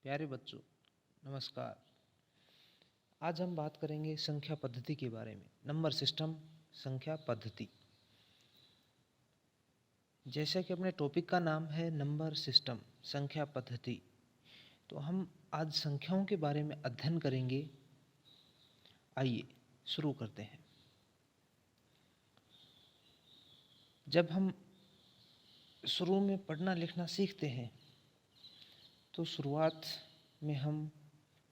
प्यारे बच्चों, नमस्कार। आज हम बात करेंगे संख्या पद्धति के बारे में। नंबर सिस्टम, संख्या पद्धति। जैसा कि अपने टॉपिक का नाम है नंबर सिस्टम, संख्या पद्धति, तो हम आज संख्याओं के बारे में अध्ययन करेंगे। आइए शुरू करते हैं। जब हम शुरू में पढ़ना लिखना सीखते हैं तो शुरुआत में हम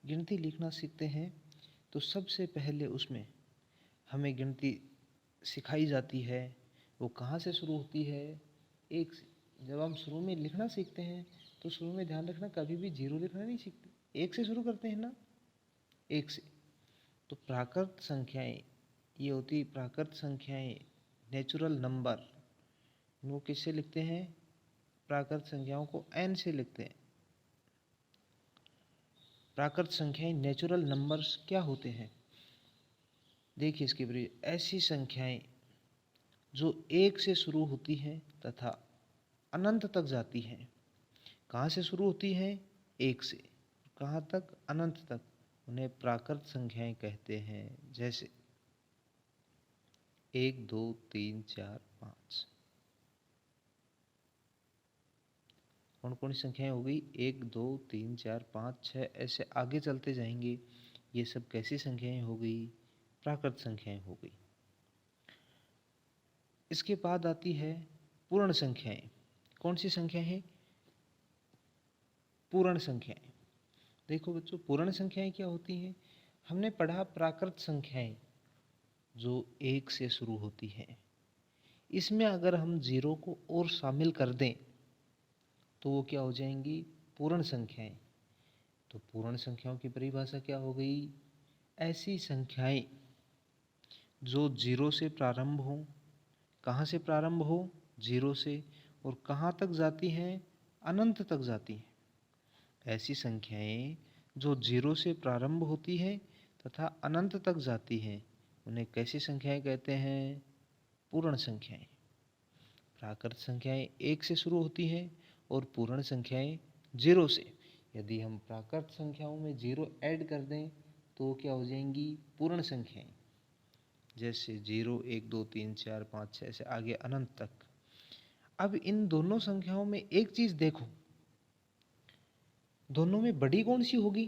गिनती लिखना सीखते हैं। तो सबसे पहले उसमें हमें गिनती सिखाई जाती है। वो कहाँ से शुरू होती है? एक से। जब हम शुरू में लिखना सीखते हैं तो शुरू में ध्यान रखना, कभी भी जीरो लिखना नहीं सीखते, एक से शुरू करते हैं ना, एक से। तो प्राकृत संख्याएं, ये होती प्राकृत संख्याएं, नेचुरल नंबर। वो किससे लिखते हैं? प्राकृत संख्याओं को n से लिखते हैं। प्राकृत संख्याएं, नेचुरल नंबर्स क्या होते हैं? देखिए इसके बारे, ऐसी संख्याएं जो एक से शुरू होती हैं तथा अनंत तक जाती हैं। कहाँ से शुरू होती हैं? एक से। कहाँ तक? अनंत तक। उन्हें प्राकृत संख्याएं कहते हैं। जैसे 1 2 3 4 5। कौन कौन सी संख्याएं हो गई? 1 2 3 4 5 6, ऐसे आगे चलते जाएंगे। ये सब कैसी संख्याएं हो गई? प्राकृत संख्याएं हो गई। इसके बाद आती है पूर्ण संख्याएं। कौन सी संख्या है? पूर्ण संख्याएं। देखो बच्चों, पूर्ण संख्याएं क्या होती हैं? हमने पढ़ा प्राकृत संख्याएं जो एक से शुरू होती हैं। इसमें अगर हम जीरो को और शामिल कर दें तो वो क्या हो जाएंगी? पूर्ण संख्याएं। तो पूर्ण संख्याओं की परिभाषा क्या हो गई? ऐसी संख्याएं जो जीरो से प्रारंभ हो। कहाँ से प्रारंभ हो? जीरो से। और कहाँ तक जाती हैं? अनंत तक जाती हैं। ऐसी संख्याएं जो जीरो से प्रारंभ होती हैं तथा अनंत तक जाती हैं, उन्हें कैसी संख्याएं कहते हैं? पूर्ण संख्याएं। प्राकृत संख्याएं एक से शुरू होती हैं और पूर्ण संख्याएं जीरो से। यदि हम प्राकृत संख्याओं में जीरो ऐड कर दें तो क्या हो जाएंगी? पूर्ण संख्याएं। जैसे 0 1 2 3 4 5 6, ऐसे आगे अनंत तक। अब इन दोनों संख्याओं में एक चीज देखो, दोनों में बड़ी कौन सी होगी?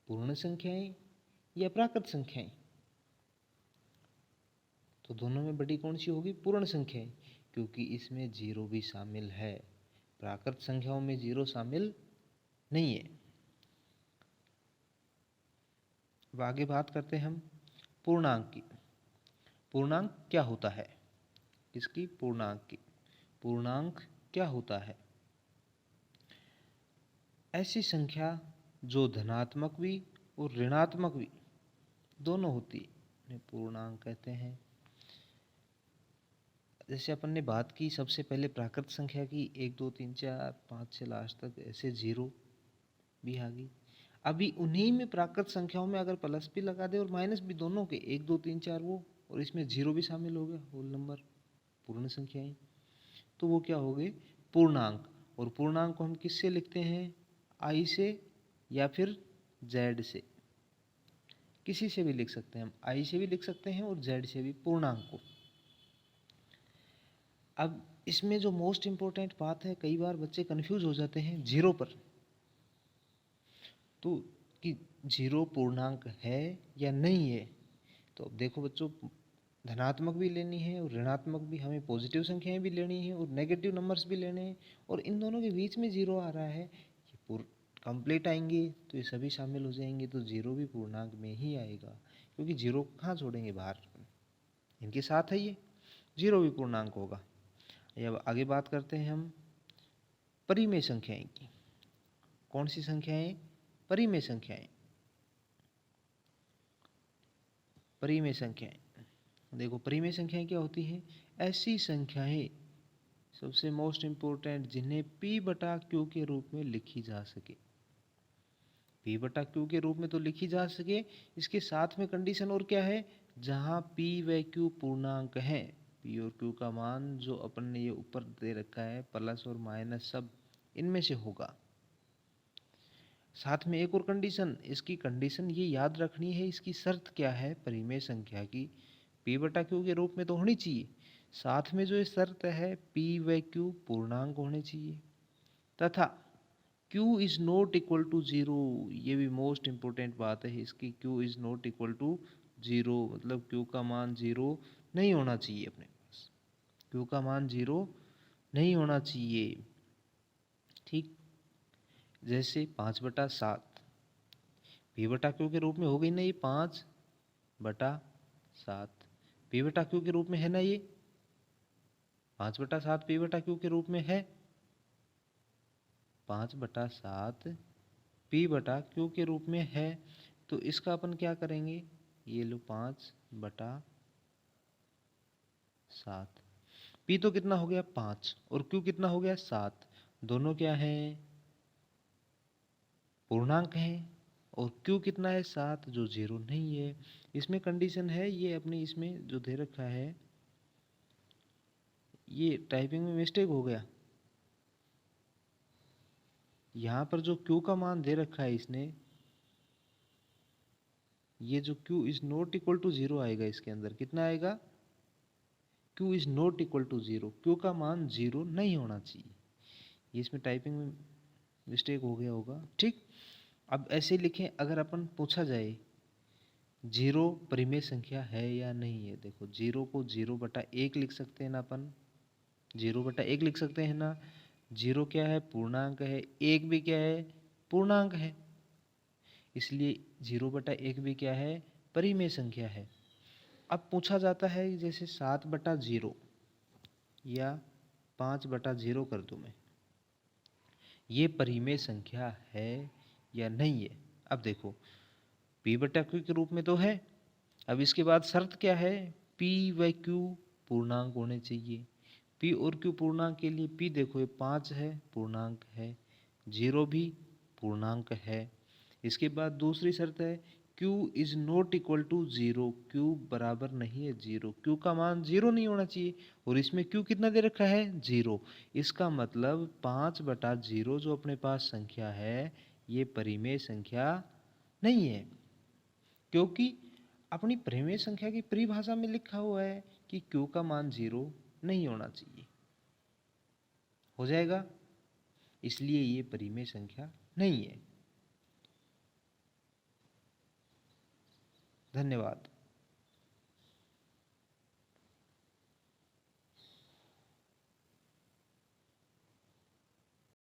पूर्ण संख्याएं या प्राकृत संख्याएं? तो दोनों में बड़ी कौन सी होगी? पूर्ण संख्याएं, क्योंकि इसमें जीरो भी शामिल है। प्राकृत संख्याओं में जीरो शामिल नहीं है। अब आगे बात करते हैं हम पूर्णांक की। पूर्णांक क्या होता है? इसकी पूर्णांक की। पूर्णांक क्या होता है? ऐसी संख्या जो धनात्मक भी और ऋणात्मक भी दोनों होती है, उन्हें पूर्णांक कहते हैं। जैसे अपन ने बात की सबसे पहले प्राकृत संख्या की, 1 2 3 4 5 6 लास्ट तक, ऐसे जीरो भी आ गई। अभी उन्हीं में प्राकृत संख्याओं में अगर प्लस भी लगा दे और माइनस भी, दोनों के 1 2 3 4 वो, और इसमें जीरो भी शामिल हो गया, होल नंबर, पूर्ण संख्याएं, तो वो क्या हो गए? पूर्णांक। और पूर्णांक को हम किससे लिखते हैं? आई से या फिर जेड से। किसी से भी लिख सकते हैं हम, आई से भी लिख सकते हैं और जेड से भी, पूर्णांक को। अब इसमें जो मोस्ट इंपॉर्टेंट बात है, कई बार बच्चे कंफ्यूज हो जाते हैं जीरो पर, तो कि जीरो पूर्णांक है या नहीं है। तो अब देखो बच्चों, धनात्मक भी लेनी है और ऋणात्मक भी, हमें पॉजिटिव संख्याएं भी लेनी है और नेगेटिव नंबर्स भी लेने हैं, और इन दोनों के बीच में जीरो आ रहा है, ये पूर्ण कंप्लीट आएंगे तो ये सभी शामिल हो जाएंगे, तो जीरो भी पूर्णांक में ही आएगा, क्योंकि जीरो कहाँ छोड़ेंगे बाहर, इनके साथ है ये, जीरो भी पूर्णांक होगा। अब आगे बात करते हैं हम परिमेय संख्याएं की। कौन सी संख्याएं? परिमेय संख्याएं। परिमेय संख्याएं, देखो परिमेय संख्याएं क्या होती हैं? ऐसी संख्याएं, सबसे मोस्ट इंपोर्टेंट, जिन्हें p बटा q के रूप में लिखी जा सके। p बटा q के रूप में तो लिखी जा सके, इसके साथ में कंडीशन और क्या है? जहां p व q पूर्णांक हैं, p और q का मान जो अपन ने ये ऊपर दे रखा है, प्लस और माइनस सब इनमें से होगा। साथ में एक और कंडीशन, इसकी कंडीशन ये याद रखनी है, इसकी शर्त क्या है परिमेय संख्या की, p बटा q के रूप में तो होनी चाहिए। साथ में जो ये शर्त है p व q पूर्णांक होने चाहिए तथा q is not equal to zero. ये भी मोस्ट इंपॉर्टेंट बात है इसकी, q is not equal to zero, मतलब q का मान जीरो नहीं होना चाहिए अपने पास, q का मान जीरो नहीं होना चाहिए। ठीक, जैसे 5/7 p बटा q के रूप में हो गई ना ये 5/7, p बटा q के रूप में है ना, ये 5/7 p बटा q के रूप में है, 5/7 p बटा q के रूप में है। तो इसका अपन क्या करेंगे, ये लो 5/7, p तो कितना हो गया 5 और q कितना हो गया 7, दोनों क्या हैं पूर्णांक हैं, और q कितना है 7 जो जीरो नहीं है। इसमें कंडीशन है ये अपने इसमें जो दे रखा है, ये टाइपिंग में मिस्टेक हो गया, यहाँ पर जो q का मान दे रखा है इसने, ये जो q is not equal to zero आएगा, इसके अंदर कितना आएगा q is not equal to zero, q का मान जीरो नहीं होना चाहिए, ये इसमें टाइपिंग में मिस्टेक हो गया होगा। ठीक, अब ऐसे लिखें, अगर अपन पूछा जाए जीरो परिमेय संख्या है या नहीं है, देखो जीरो को 0/1 लिख सकते हैं ना अपन, 0/1 लिख सकते हैं ना, जीरो क्या है पूर्णांक है, एक भी क्या है पूर्णांक है, इसलिए 0/1 भी क्या है परिमेय संख्या है। अब पूछा जाता है जैसे 7/0 या 5/0 कर दूं मैं, ये परिमेय संख्या है या नहीं है। अब देखो p बटा q के रूप में तो है, अब इसके बाद शर्त क्या है, p व q पूर्णांक होने चाहिए। p और q पूर्णांक के लिए p देखो ये 5 है पूर्णांक है, 0 भी पूर्णांक है। इसके बाद दूसरी शर्त है q is not equal to zero, q बराबर नहीं है जीरो, q का मान जीरो नहीं होना चाहिए, और इसमें q कितना दे रखा है जीरो। इसका मतलब 5/0 जो अपने पास संख्या है ये परिमेय संख्या नहीं है, क्योंकि अपनी परिमेय संख्या की परिभाषा में लिखा हुआ है कि q का मान जीरो नहीं होना चाहिए, हो जाएगा, इसलिए ये परिमेय संख्या नहीं है। धन्यवाद।